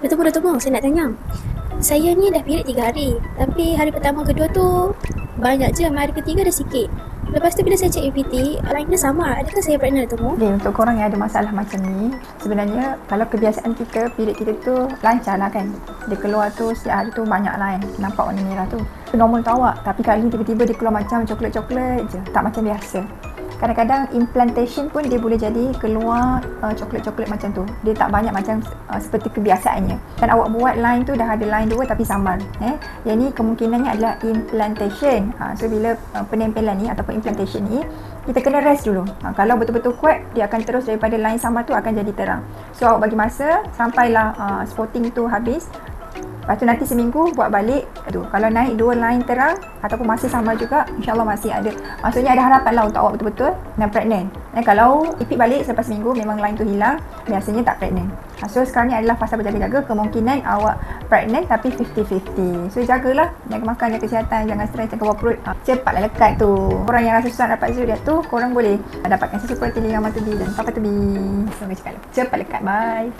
Dah tunggu, saya nak tanya. Saya ni dah period 3 hari. Tapi hari pertama kedua tu banyak je, hari ketiga dah sikit. Lepas tu bila saya cek UPT, lainnya sama. Adakah saya pregnant dah tunggu? Jadi untuk korang yang ada masalah macam ni, sebenarnya kalau kebiasaan kita, period kita tu lancar lah kan. Dia keluar tu setiap hari tu banyak lah kan, nampak warna merah tu. Normal tu awak, tapi kali ni tiba-tiba dia keluar macam coklat-coklat je, tak macam biasa. Kadang-kadang implantation pun dia boleh jadi keluar coklat-coklat macam tu. Dia tak banyak macam seperti kebiasaannya. Dan awak buat line tu dah ada line 2 tapi samar. Yang ni kemungkinannya adalah implantation. So bila penempelan ni ataupun implantation ni, kita kena rest dulu. Kalau betul-betul kuat, dia akan terus daripada line samar tu akan jadi terang. So awak bagi masa sampailah spotting tu habis. Lepas tu nanti seminggu buat balik tu. Kalau naik 2 line terang ataupun masih sama juga, insyaAllah masih ada. Maksudnya ada harapan lah untuk awak betul-betul nak pregnant. Kalau repeat balik selepas seminggu memang line tu hilang, biasanya tak pregnant. So sekarang ni adalah fasa berjaga-jaga. Kemungkinan awak pregnant tapi 50-50. So jagalah, jaga makan, jaga kesihatan, jangan stres, jangan bawa perut. Cepatlah lekat tu. Orang yang rasa susah dapat zodiak tu, korang boleh dapatkan sesuatu yang mata B dan papa tu B. So cakap cepat lekat, bye.